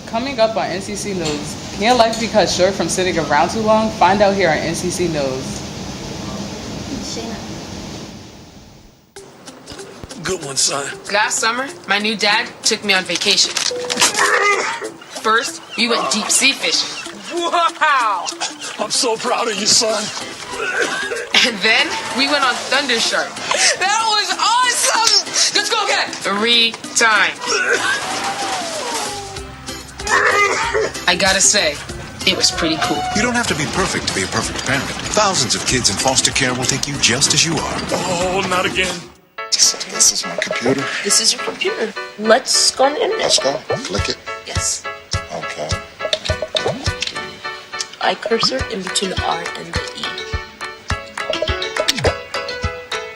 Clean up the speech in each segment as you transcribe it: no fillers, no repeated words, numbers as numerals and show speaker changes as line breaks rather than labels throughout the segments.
Coming up on NCC News, can your life be cut short from sitting around too long? Find out here on NCC News.
Good one, son.
Last summer, my new dad took me on vacation. First, we went deep sea fishing. Wow!
I'm so proud of you, son.
And then we went on Thunder Shark. That was awesome! Let's go again! 3 times. I gotta say, it was pretty cool.
You don't have to be perfect to be a perfect parent. Thousands of kids in foster care will take you just as you are.
Oh, not again.
This is my computer.
This is your computer. Let's go on the internet.
Let's go. Click it.
Yes.
Okay.
I cursor in between the R and the E.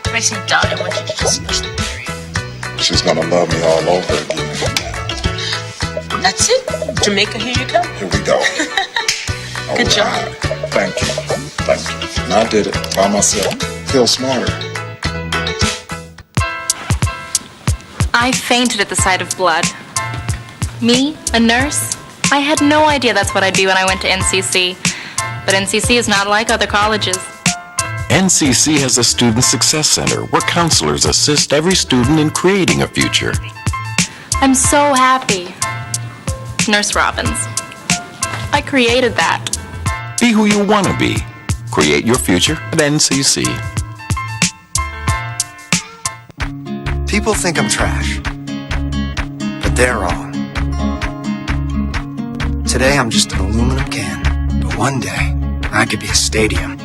If I see dot, I want you to just push the period.
She's gonna love me all over again.
That's it. Jamaica, here you go.
Here we go.
Good job.
Right. Thank you. Thank you. And I did it by myself. Feel smarter.
I fainted at the sight of blood. Me, a nurse? I had no idea that's what I'd be when I went to NCC. But NCC is not like other colleges.
NCC has a Student Success Center where counselors assist every student in creating a future.
I'm so happy. Nurse Robbins. I created that.
Be who you want to be. Create your future at NCC.
People think I'm trash, but they're wrong. Today I'm just an aluminum can, but one day I could be a stadium.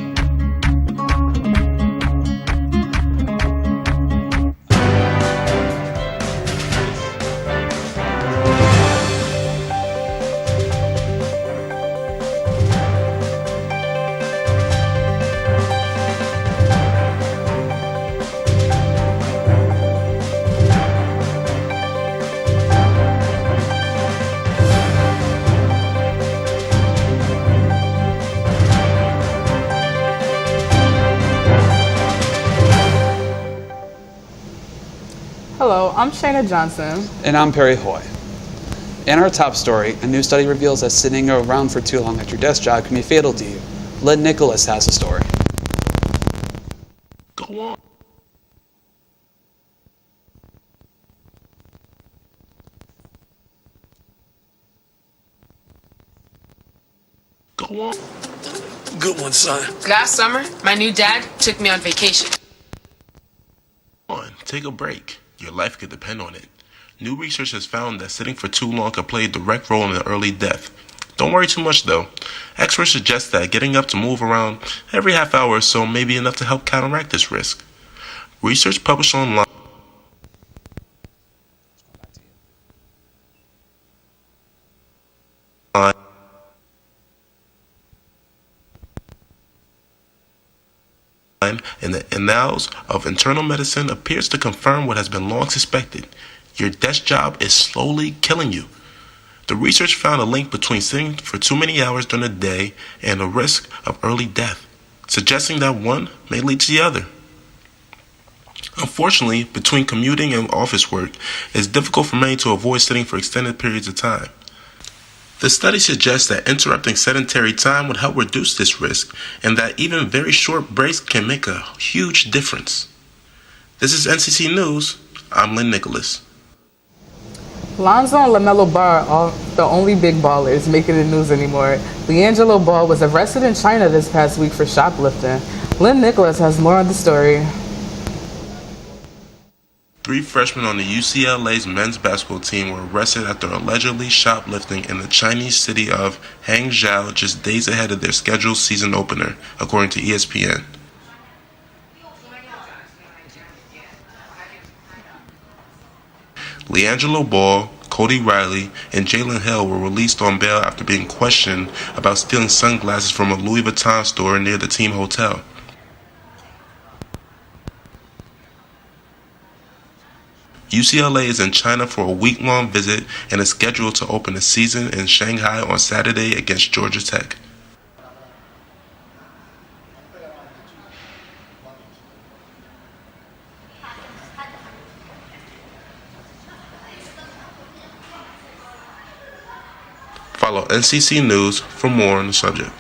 Hello, I'm Shayna Johnson.
And I'm Perry Hoy. In our top story, a new study reveals that sitting around for too long at your desk job can be fatal to you. Lynn Nicholas has a story.
Go on. Go on. Good one, son.
Last summer, my new dad took me on vacation.
Come on, take a break. Your life could depend on it. New research has found that sitting for too long can play a direct role in an early death. Don't worry too much though. Experts suggest that getting up to move around every half hour or so may be enough to help counteract this risk. Research published online in the Annals of Internal Medicine appears to confirm what has been long suspected. Your desk job is slowly killing you. The research found a link between sitting for too many hours during the day and the risk of early death, suggesting that one may lead to the other. Unfortunately, between commuting and office work, it's difficult for many to avoid sitting for extended periods of time. The study suggests that interrupting sedentary time would help reduce this risk, and that even very short breaks can make a huge difference. This is NCC News. I'm Lynn Nicholas.
Lonzo and LaMelo Ball are the only big ballers making the news anymore. LiAngelo Ball was arrested in China this past week for shoplifting. Lynn Nicholas has more on the story.
3 freshmen on the UCLA's men's basketball team were arrested after allegedly shoplifting in the Chinese city of Hangzhou just days ahead of their scheduled season opener, according to ESPN. LiAngelo Ball, Cody Riley, and Jalen Hill were released on bail after being questioned about stealing sunglasses from a Louis Vuitton store near the team hotel. UCLA is in China for a week-long visit and is scheduled to open the season in Shanghai on Saturday against Georgia Tech. Follow NCC News for more on the subject.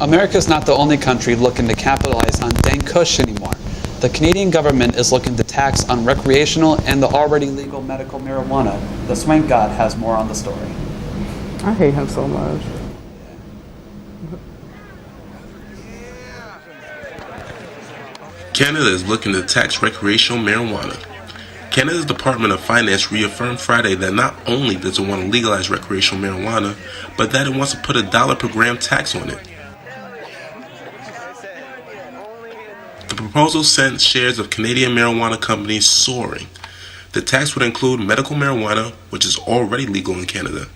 America's not the only country looking to capitalize on dank kush anymore. The Canadian government is looking to tax on recreational and the already legal medical marijuana. The Swank God has more on the story.
I hate him so much.
Canada is looking to tax recreational marijuana. Canada's Department of Finance reaffirmed Friday that not only does it want to legalize recreational marijuana, but that it wants to put a $1 per gram tax on it. The proposal sent shares of Canadian marijuana companies soaring. The tax would include medical marijuana, which is already legal in Canada.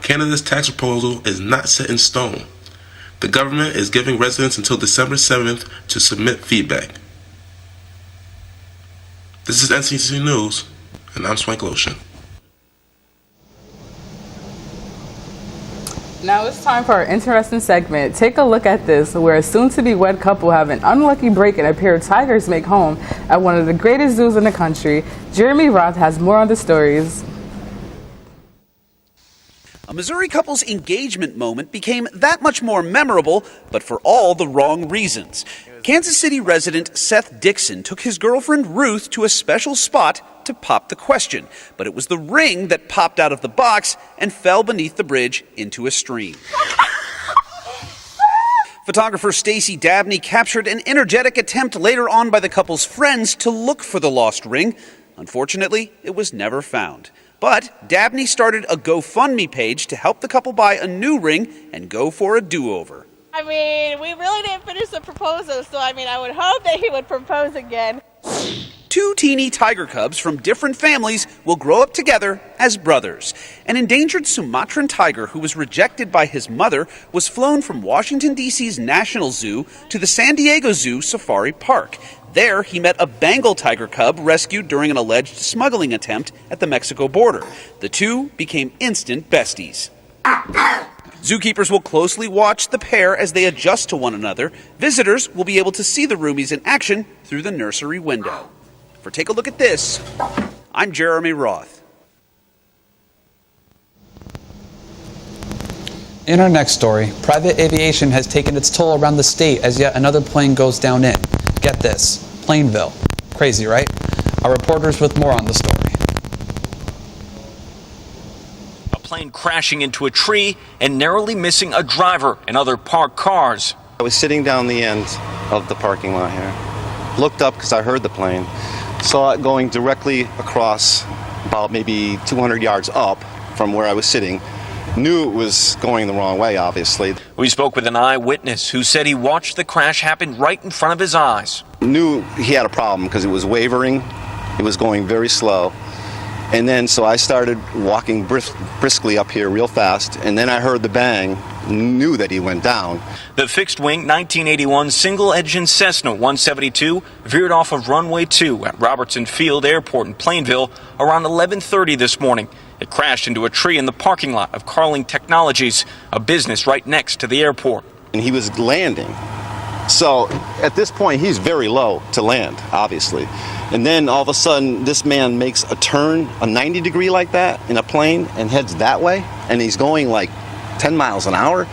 Canada's tax proposal is not set in stone. The government is giving residents until December 7th to submit feedback. This is NCC News, and I'm Swank Lotion.
Now it's time for our interesting segment. Take a look at this, where a soon-to-be wed couple have an unlucky break and a pair of tigers make home at one of the greatest zoos in the country. Jeremy Roth has more on the stories.
A Missouri couple's engagement moment became that much more memorable, but for all the wrong reasons. Kansas City resident Seth Dixon took his girlfriend Ruth to a special spot to pop the question, but it was the ring that popped out of the box and fell beneath the bridge into a stream. Photographer Stacy Dabney captured an energetic attempt later on by the couple's friends to look for the lost ring. Unfortunately, it was never found. But Dabney started a GoFundMe page to help the couple buy a new ring and go for a do-over.
I mean, we really didn't finish the proposal, so I would hope that he would propose again.
Two teeny tiger cubs from different families will grow up together as brothers. An endangered Sumatran tiger who was rejected by his mother was flown from Washington, D.C.'s National Zoo to the San Diego Zoo Safari Park. There, he met a Bengal tiger cub rescued during an alleged smuggling attempt at the Mexico border. The two became instant besties. Zookeepers will closely watch the pair as they adjust to one another. Visitors will be able to see the roomies in action through the nursery window. For Take a Look at This, I'm Jeremy Roth.
In our next story, private aviation has taken its toll around the state as yet another plane goes down in. Get this, Plainville. Crazy, right? Our reporters with more on the story.
A plane crashing into a tree and narrowly missing a driver and other parked cars.
I was sitting down the end of the parking lot here. Looked up because I heard the plane. Saw it going directly across about maybe 200 yards up from where I was sitting. Knew it was going the wrong way, obviously.
We spoke with an eyewitness who said he watched the crash happen right in front of his eyes.
Knew he had a problem because it was wavering. It was going very slow. And then so I started walking briskly up here real fast, and then I heard the bang, knew that he went down.
The fixed-wing 1981 single-engine Cessna 172 veered off of runway 2 at Robertson Field Airport in Plainville around 11:30 this morning. It crashed into a tree in the parking lot of Carling Technologies, a business right next to the airport.
And he was landing. So at this point, he's very low to land, obviously. And then all of a sudden, this man makes a turn, a 90 degree like that in a plane and heads that way. And he's going like 10 miles an hour.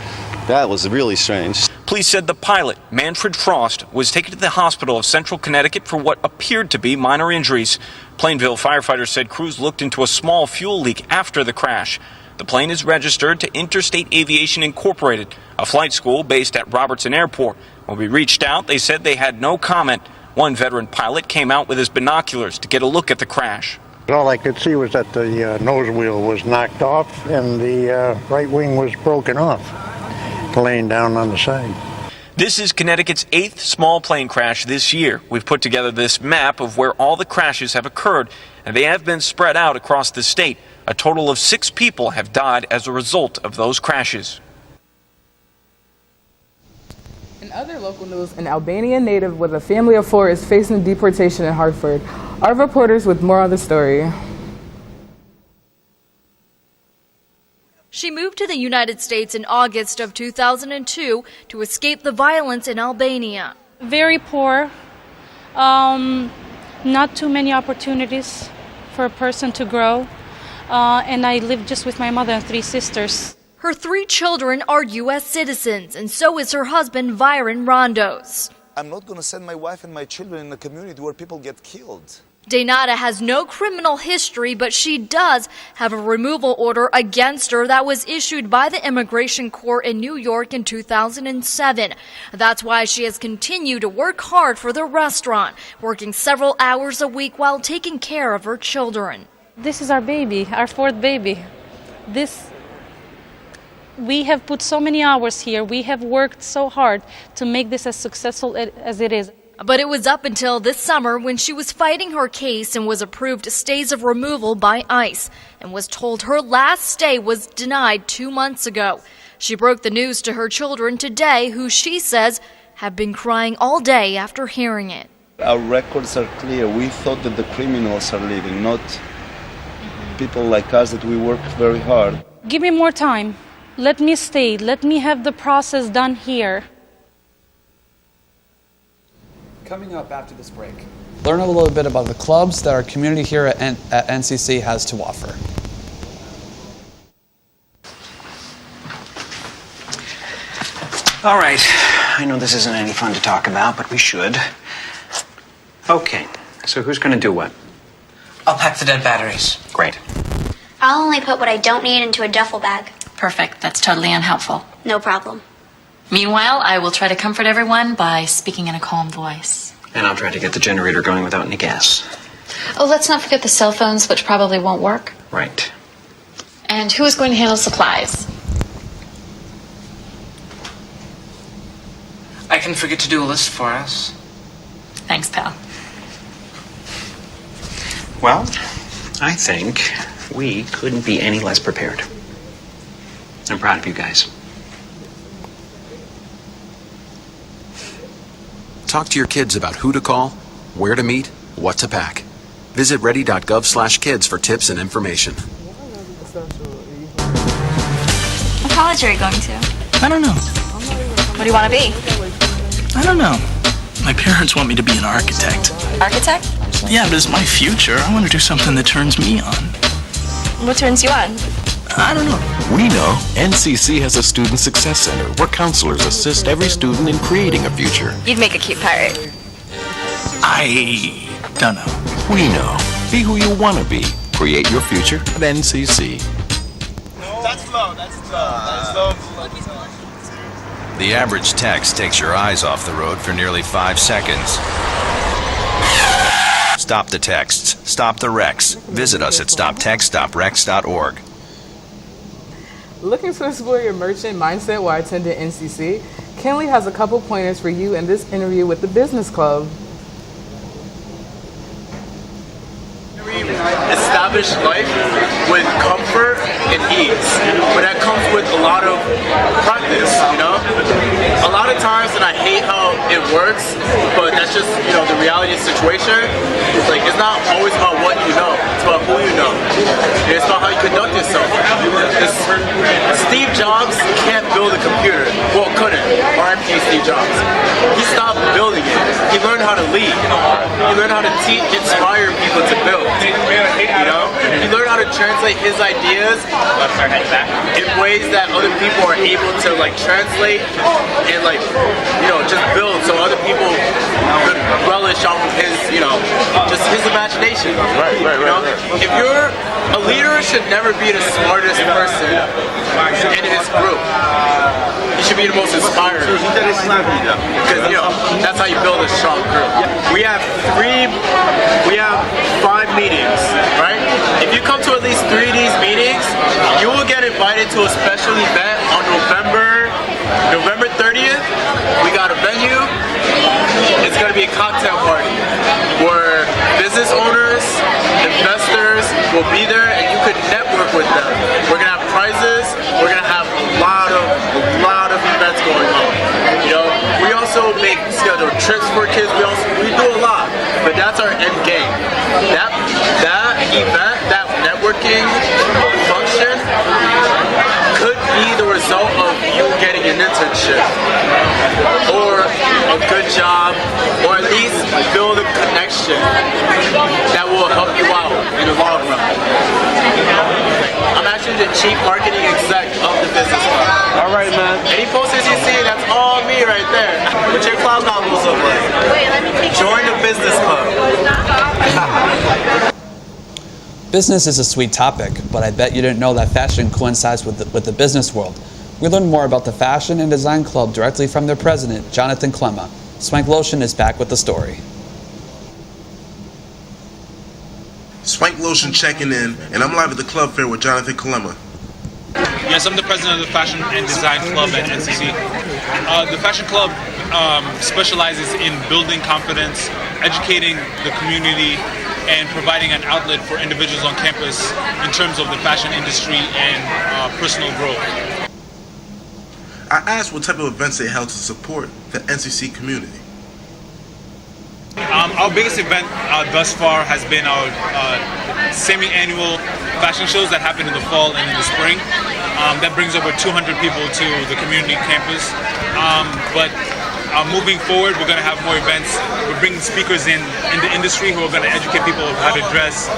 That was really strange.
Police said the pilot, Manfred Frost, was taken to the hospital of Central Connecticut for what appeared to be minor injuries. Plainville firefighters said crews looked into a small fuel leak after the crash. The plane is registered to Interstate Aviation Incorporated, a flight school based at Robertson Airport. When we reached out, they said they had no comment. One veteran pilot came out with his binoculars to get a look at the crash.
All I could see was that the nose wheel was knocked off and the right wing was broken off, laying down on the side.
This is Connecticut's 8th small plane crash this year. We've put together this map of where all the crashes have occurred, and they have been spread out across the state. A total of 6 people have died as a result of those crashes.
In other local news, an Albanian native with a family of 4 is facing deportation in Hartford. Our reporters with more on the story.
She moved to the United States in August of 2002 to escape the violence in Albania.
Very poor, not too many opportunities for a person to grow, and I live just with my mother and 3 sisters.
Her 3 children are U.S. citizens, and so is her husband, Viren Rondos.
I'm not going to send my wife and my children in a community where people get killed.
Daynata has no criminal history, but she does have a removal order against her that was issued by the Immigration Court in New York in 2007. That's why she has continued to work hard for the restaurant, working several hours a week while taking care of her children.
This is our baby, our 4th baby. We have put so many hours here. We have worked so hard to make this as successful as it is.
But it was up until this summer when she was fighting her case and was approved stays of removal by ICE and was told her last stay was denied 2 months ago. She broke the news to her children today, who she says have been crying all day after hearing it.
Our records are clear. We thought that the criminals are leaving, not people like us that we work very hard.
Give me more time. Let me stay. Let me have the process done here.
Coming up after this break, learn a little bit about the clubs that our community here at NCC has to offer.
All right. I know this isn't any fun to talk about, but we should. Okay. So who's going to do what?
I'll pack the dead batteries.
Great.
I'll only put what I don't need into a duffel bag.
Perfect. That's totally unhelpful.
No problem.
Meanwhile, I will try to comfort everyone by speaking in a calm voice.
And I'll try to get the generator going without any gas.
Oh, let's not forget the cell phones, which probably won't work.
Right.
And who is going to handle supplies?
I can forget to do a list for us.
Thanks, pal.
Well, I think we couldn't be any less prepared. I'm proud of you guys.
Talk to your kids about who to call, where to meet, what to pack. Visit ready.gov/kids for tips and information.
What college are you going to?
I don't know.
What do you want to be?
I don't know. My parents want me to be an architect.
Architect?
Yeah, but it's my future. I want to do something that turns me on.
What turns you on?
I don't know.
We know NCC has a Student Success Center where counselors assist every student in creating a future.
You'd make a cute pirate.
I don't know.
We know. Be who you want to be. Create your future at NCC.
That's low. That's low.
The average text takes your eyes off the road for nearly 5 seconds. Stop the texts. Stop the wrecks. Visit us at stoptextsstopwrecks.org.
Looking to explore your merchant mindset while attending NCC? Kinley has a couple pointers for you in this interview with the Business Club.
Establish life with comfort and ease, but that comes with a lot of practice, you know? A lot of times, and I hate how it works, but that's just, you know, the reality of the situation. It's like, it's not always about what you know, it's about who you know. And it's about how you conduct yourself. Steve Jobs can't build a computer. Well, couldn't. R.I.P. Steve Jobs. He stopped building it. He learned how to lead. He learned how to inspire people to build. You know? He learned how to translate his ideas in ways that other people are able to like translate and like, you know, just build so other people could relish off of his, you know, just his imagination. Right. You know? If you're a leader, should never be the smartest person in his group. He should be the most inspiring. Because, you know, that's how you build a strong group. We have 5 meetings, right? If you come to at least 3 of these meetings, you will get invited to a special event on November 30th. We got a venue. It's going to be a cocktail party where business owners, investors will be there and you could network with them. We're going to have prizes. We're going to have a lot of events going on. You know, we also schedule trips for kids. We do a lot, but that's our end game. That event, that networking function could be the result of you getting an internship or a good job, or at least build a connection that will help you out in the long run. I'm actually the chief marketing exec of the business club.
All right, man.
Any posters you see, that's all me right there. What your cloud goggles look like. Join the business club.
Business is a sweet topic, but I bet you didn't know that fashion coincides with the business world. We learned more about the Fashion and Design Club directly from their president, Jonathan Clemma. Swank Lotion is back with the story.
Swank Lotion checking in, and I'm live at the club fair with Jonathan Clemma.
Yes, I'm the president of the Fashion and Design Club at NCC. The Fashion Club specializes in building confidence, educating the community, and providing an outlet for individuals on campus in terms of the fashion industry and personal growth.
I asked what type of events they held to support the NCC community.
Our biggest event thus far has been our semi-annual fashion shows that happen in the fall and in the spring. That brings over 200 people to the community campus. But moving forward, we're going to have more events. We're bringing speakers in the industry who are going to educate people of how to dress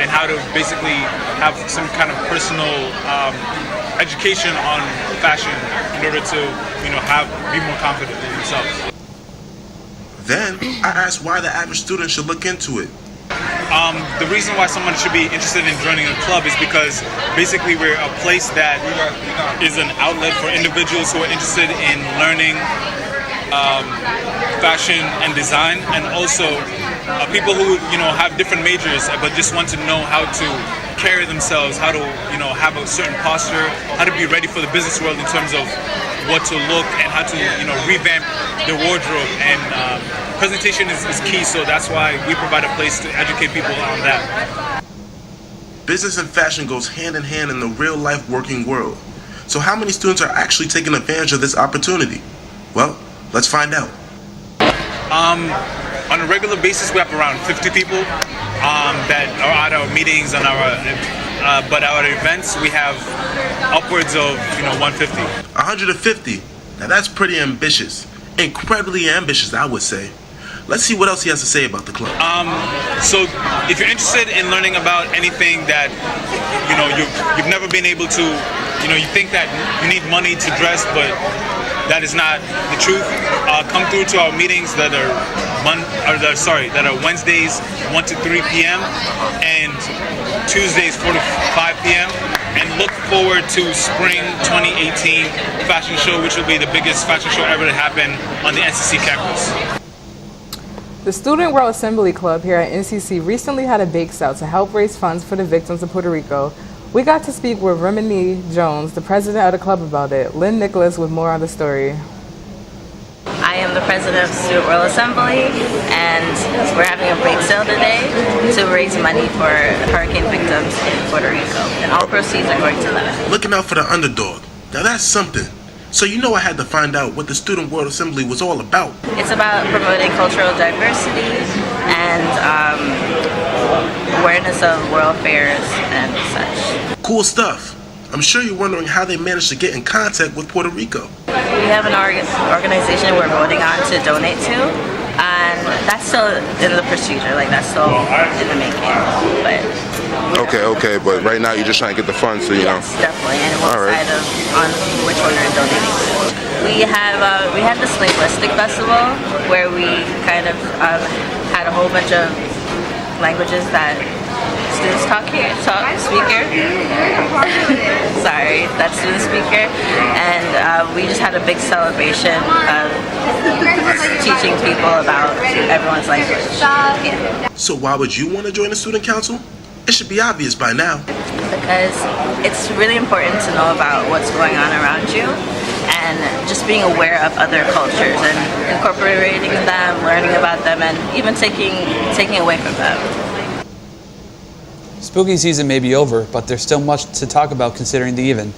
and how to basically have some kind of personal education on fashion in order to, be more confident in themselves.
Then I asked why the average student should look into it.
The reason why someone should be interested in joining a club is because basically we're a place that is an outlet for individuals who are interested in learning fashion and design, and also people who have different majors but just want to know how to carry themselves, how to have a certain posture, how to be ready for the business world in terms of what to look and how to revamp their wardrobe. And presentation is key, so that's why we provide a place to educate people on that.
Business and fashion goes hand in hand in the real life working world. So how many students are actually taking advantage of this opportunity? Well, let's find out.
On a regular basis, we have around 50 people that are at our meetings, and but our events, we have upwards of 150.
150. Now that's pretty ambitious. Incredibly ambitious, I would say. Let's see what else he has to say about the club.
So if you're interested in learning about anything that you've never been able to, you think that you need money to dress, but that is not the truth. Come through to our meetings that are Wednesdays 1 to 3 p.m. and Tuesdays 4 to 5 p.m. and look forward to Spring 2018 fashion show, which will be the biggest fashion show ever to happen on the NCC campus.
The Student World Assembly Club here at NCC recently had a bake sale to help raise funds for the victims of Puerto Rico. We got to speak with Remini Jones, the president of the club, about it. Lynn Nicholas with more on the story.
I am the president of Student World Assembly, and we're having a bake sale today to raise money for hurricane victims in Puerto Rico, and all proceeds are going to them.
Looking out for the underdog. Now that's something. So I had to find out what the Student World Assembly was all about.
It's about promoting cultural diversity and awareness of world fairs and such.
Cool stuff. I'm sure you're wondering how they managed to get in contact with Puerto Rico.
We have an organization we're voting on to donate to, and that's still in the procedure, that's still in the making. But
Okay, but right now you're just trying to get the funds, so
Yes, definitely, and we'll decide on which one we're donating to. We had this linguistic festival where we kind of had a whole bunch of languages that students speaker. Sorry, that's student speaker, and we just had a big celebration of teaching people about everyone's language. Yeah.
So why would you want to join the student council? It should be obvious by now.
Because it's really important to know about what's going on around you, and just being aware of other cultures and incorporating them, learning about them, and even taking away from them.
Spooky season may be over, but there's still much to talk about considering the even.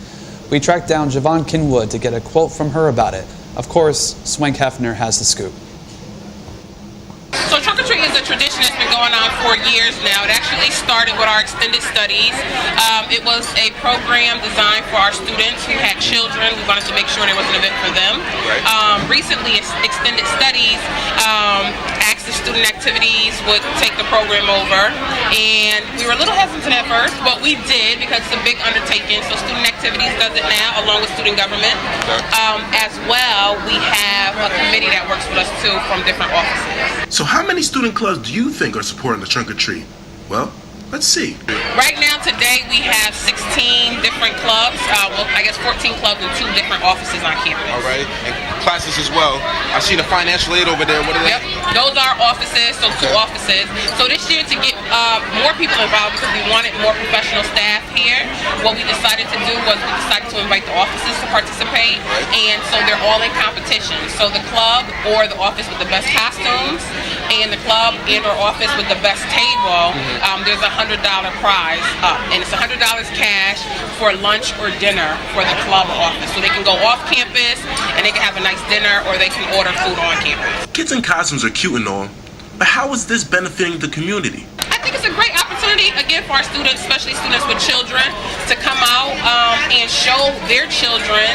We tracked down Javon Kinwood to get a quote from her about it. Of course, Swank Hefner has the scoop.
So trunk or treat is a tradition that's been going on for years now. It actually started with our extended studies. It was a program designed for our students who had children. We wanted to make sure there was an event for them. Recently, extended studies asked if student activities would take the program over, and we were a little hesitant at first, but we did because it's a big undertaking. So student activities does it now, along with student government. As well, we have a committee that works with us too from different offices.
So how many student clubs do you think are supporting the trunk or treat? Well, let's see.
Right now, today, we have 16 different clubs. Well, I guess 14 clubs in 2 different offices on campus.
All right, and classes as well. I see the financial aid over there. What are they?
Yep, those are offices, so 2 offices. So this year, to get more people involved, because we wanted more professional staff here, what we decided to do was we decided to invite the offices to participate, and so they're all in competition. So the club or the office with the best costumes, and the club and or office with the best table, there's a $100 prize up, and it's $100 cash for lunch or dinner for the club or office. So they can go off campus and they can have a nice dinner, or they can order food on campus.
Kids in costumes are cute and all, but how is this benefiting the community?
I think it's a great opportunity, again, for our students, especially students with children, to come out and show their children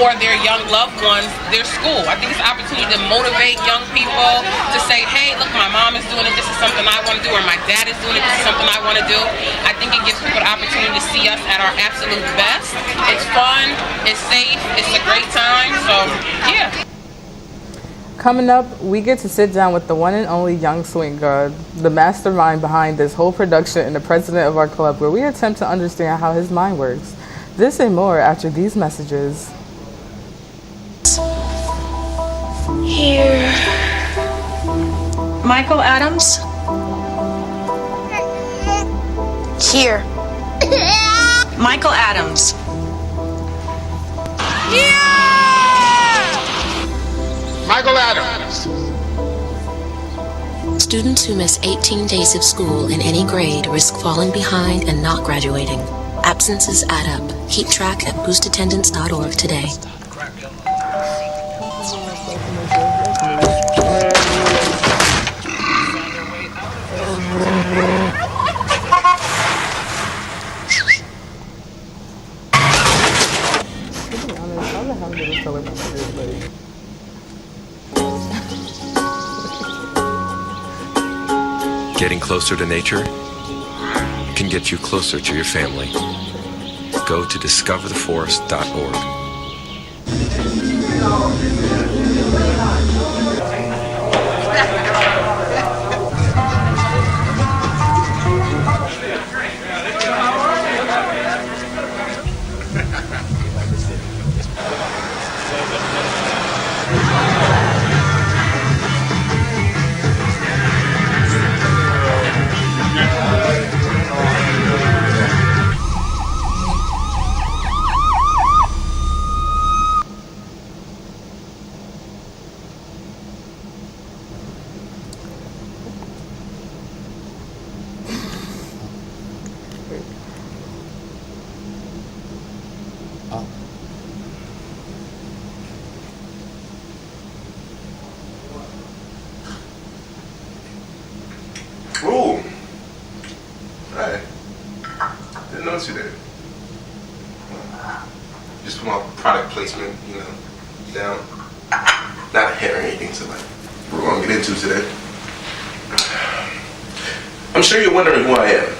or their young loved ones their school. I think it's an opportunity to motivate young people to say, hey, look, my mom is doing it, this is something I want to do, or my dad is doing it, this is something I want to do. I think it gives people the opportunity to see us at our absolute best. It's fun, it's safe, it's a great time, so yeah.
Coming up, we get to sit down with the one and only young swing guard, the mastermind behind this whole production and the president of our club, where we attempt to understand how his mind works. This and more after these messages.
Here. Michael Adams? Here. Michael Adams.
Michael Adams.
Students who miss 18 days of school in any grade risk falling behind and not graduating. Absences add up. Keep track at boostattendance.org today.
Getting closer to nature can get you closer to your family. Go to discovertheforest.org.
Ooh. Hey. Didn't notice you there. Just put my product placement, down. Not a hit or anything to we're going to get into today. I'm sure you're wondering who I am.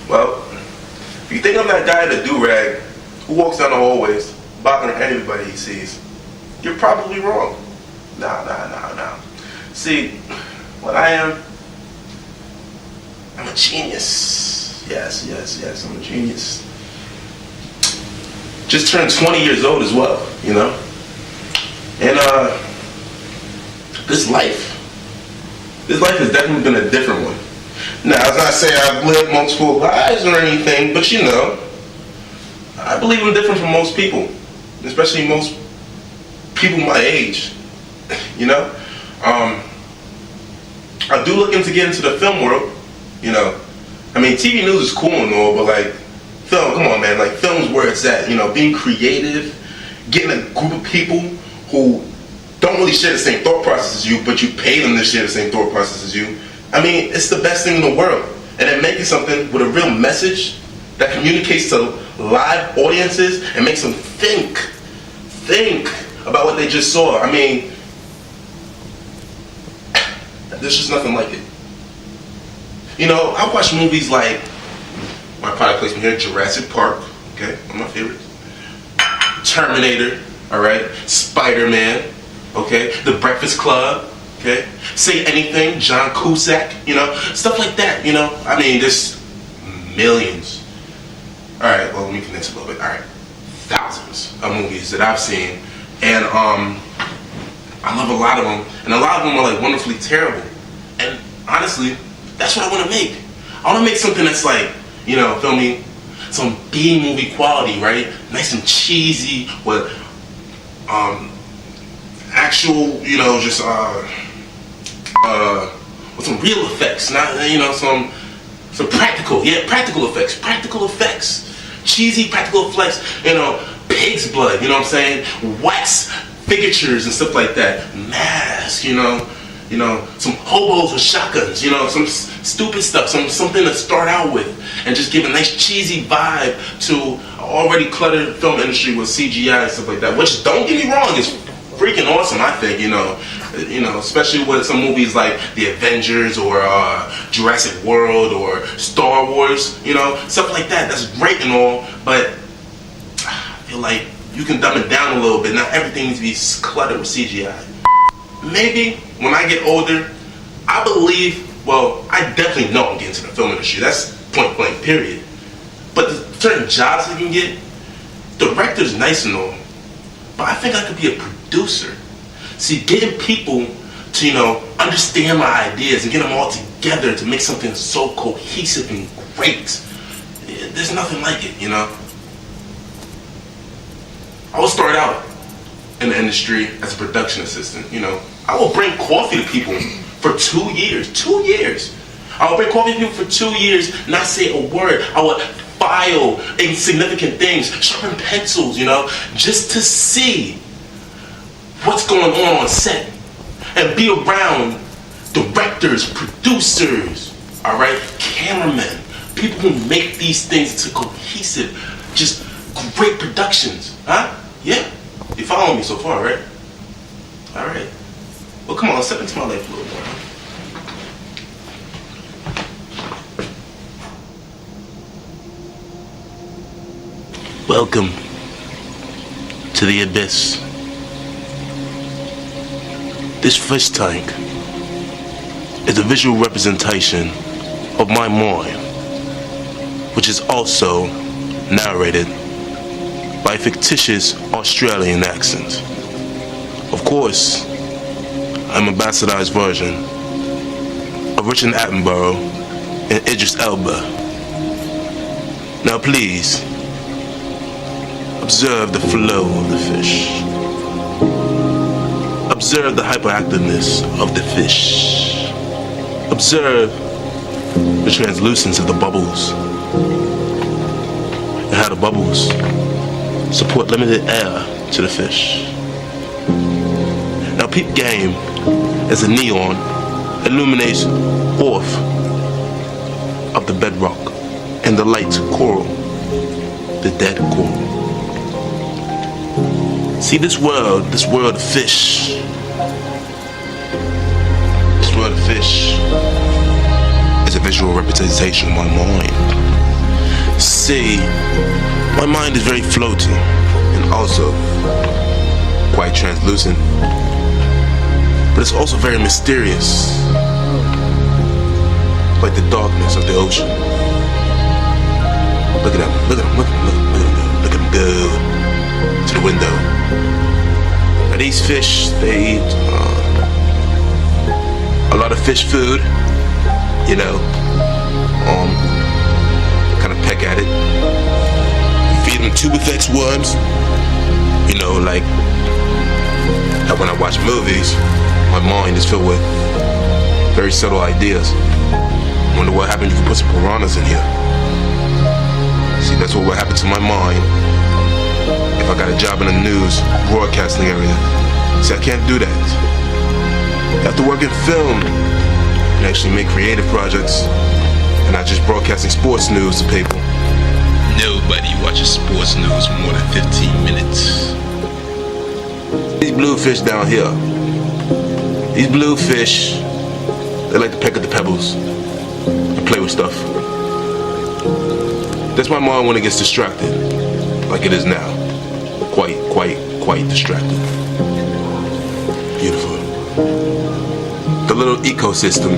Well, if you think I'm that guy in a do-rag who walks down the hallways bothering anybody he sees, you're probably wrong. Nah. See, what I am, I'm a genius. Yes, I'm a genius. Just turned 20 years old as well, And this life has definitely been a different one. Now, as I say, I've lived multiple lives or anything, but I believe I'm different from most people, especially most people my age. I do looking to get into the film world. I mean, TV news is cool and all, but film, come on, man. Film's where it's at. Being creative, getting a group of people who don't really share the same thought process as you, but you pay them to share the same thought process as you. I mean, it's the best thing in the world. And then making something with a real message that communicates to live audiences and makes them think about what they just saw. I mean, there's just nothing like it. You know, I watch movies like, my product placement here, Jurassic Park, okay, one of my favorites. Terminator, alright, Spider-Man, okay, The Breakfast Club, okay, Say Anything, John Cusack, you know, stuff like that, you know. I mean, there's millions. Alright, well, let me condense a little bit. Alright, thousands of movies that I've seen, and I love a lot of them, and a lot of them are like wonderfully terrible. And honestly, that's what I want to make. I want to make something that's like, you know, feel me, some B-movie quality, right? Nice and cheesy with actual, you know, just with some real effects, not, you know, some practical effects, cheesy practical effects, you know, pig's blood, you know what I'm saying, wax figures and stuff like that, masks, you know, some hobos with shotguns, you know, some stupid stuff, something to start out with, and just give a nice cheesy vibe to an already cluttered film industry with CGI and stuff like that. Which, don't get me wrong, is freaking awesome. I think, you know, especially with some movies like The Avengers or Jurassic World or Star Wars, you know, stuff like that. That's great and all, but I feel like you can dumb it down a little bit. Not everything needs to be cluttered with CGI. Maybe when I get older, I believe, well, I definitely know I'm getting to the film industry. That's point blank, period. But the certain jobs I can get, director's nice and all, but I think I could be a producer. See, getting people to, you know, understand my ideas and get them all together to make something so cohesive and great, there's nothing like it, you know. I will start out in the industry as a production assistant, you know. I will bring coffee to people for 2 years. 2 years. I will bring coffee to people for 2 years, not say a word. I would file insignificant things, sharpen pencils, you know, just to see what's going on set. And be around directors, producers, alright, cameramen, people who make these things into cohesive, just great productions. Huh? Yeah? You following me so far, right? Alright. Well, come on, step into my life a little more. Welcome to the abyss. This fish tank is a visual representation of my mind, which is also narrated by a fictitious Australian accent. Of course, I'm a bastardized version of Richard Attenborough and Idris Elba. Now please, observe the flow of the fish. Observe the hyperactiveness of the fish. Observe the translucence of the bubbles and how the bubbles support limited air to the fish. Now peep game as the neon illuminates off of the bedrock and the light coral, the dead coral. See this world of fish. This world of fish is a visual representation of my mind. See, my mind is very floating and also quite translucent, but it's also very mysterious, like the darkness of the ocean. Look at him, look at him, look at him go to the window. Now these fish, they eat a lot of fish food, you know, kind of peck at it. Feed them tubifex worms, you know, like how when I watch movies, my mind is filled with very subtle ideas. Wonder what happens if you put some piranhas in here. See, that's what would happen to my mind if I got a job in the news broadcasting area. See, I can't do that. You have to work in film and actually make creative projects and not just broadcasting sports news to people.
Nobody watches sports news for more than 15 minutes.
These bluefish down here, these bluefish, they like to peck at the pebbles and play with stuff. That's my mind when it gets distracted, like it is now. Quite distracted. Beautiful. The little ecosystem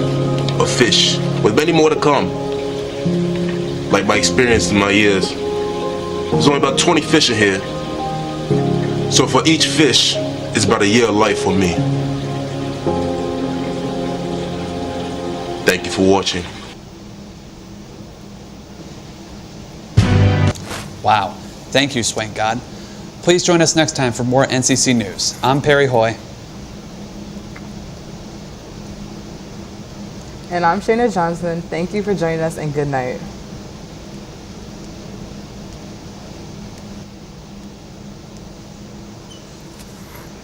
of fish, with many more to come. Like my experience in my years, there's only about 20 fish in here. So for each fish, it's about a year of life for me. Thank you for watching.
Wow. Thank you, Swank God. Please join us next time for more NCC News. I'm Perry Hoy.
And I'm Shayna Johnson. Thank you for joining us and good night.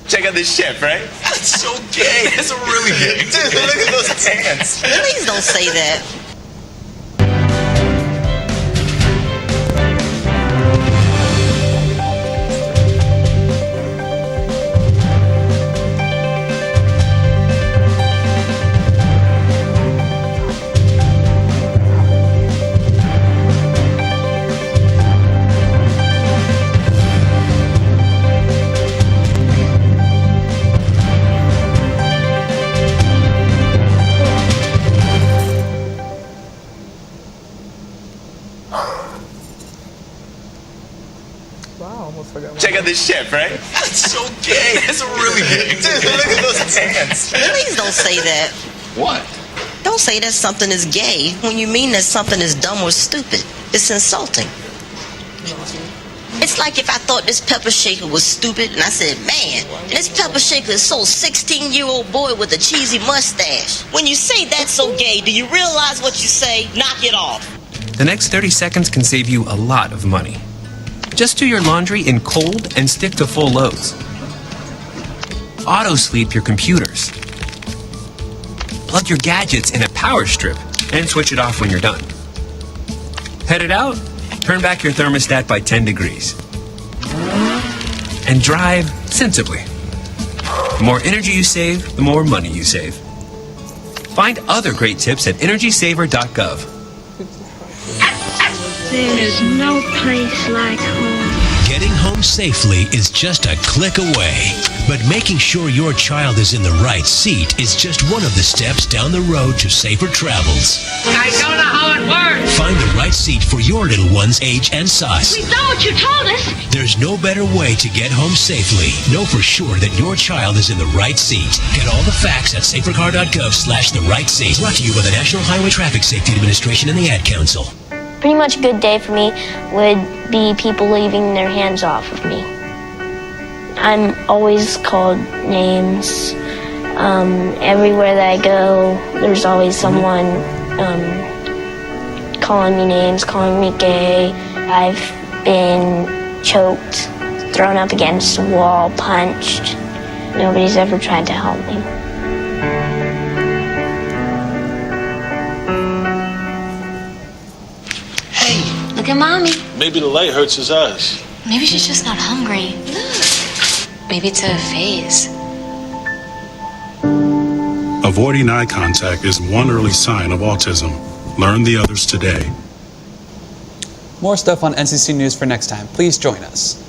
Check out this chef, right? That's so gay. That's really gay. Dude, look at those pants.
Please don't say that.
Check out this chef, right? That's so gay. That's really gay. Dude, look at those pants.
Please don't say that.
What?
Don't say that something is gay when you mean that something is dumb or stupid. It's insulting. It's like if I thought this pepper shaker was stupid and I said, man, this pepper shaker is so 16-year-old boy with a cheesy mustache. When you say that's so gay, do you realize what you say? Knock it off.
The next 30 seconds can save you a lot of money. Just do your laundry in cold and stick to full loads. Auto-sleep your computers. Plug your gadgets in a power strip and switch it off when you're done. Headed out? Turn back your thermostat by 10 degrees. And drive sensibly. The more energy you save, the more money you save. Find other great tips at energysaver.gov.
There is no place like home.
Getting home safely is just a click away. But making sure your child is in the right seat is just one of the steps down the road to safer travels.
I don't know how it works.
Find the right seat for your little one's age and size.
We've done what you told us.
There's no better way to get home safely. Know for sure that your child is in the right seat. Get all the facts at safercar.gov/the right seat. Brought to you by the National Highway Traffic Safety Administration and the Ad Council.
Pretty much a good day for me would be people leaving their hands off of me. I'm always called names. Everywhere that I go, there's always someone calling me names, calling me gay. I've been choked, thrown up against a wall, punched. Nobody's ever tried to help me.
Look at Mommy.
Maybe the light hurts his eyes.
Maybe she's just not hungry. Maybe it's a phase.
Avoiding eye contact is one early sign of autism. Learn the others today.
More stuff on NCC News for next time. Please join us.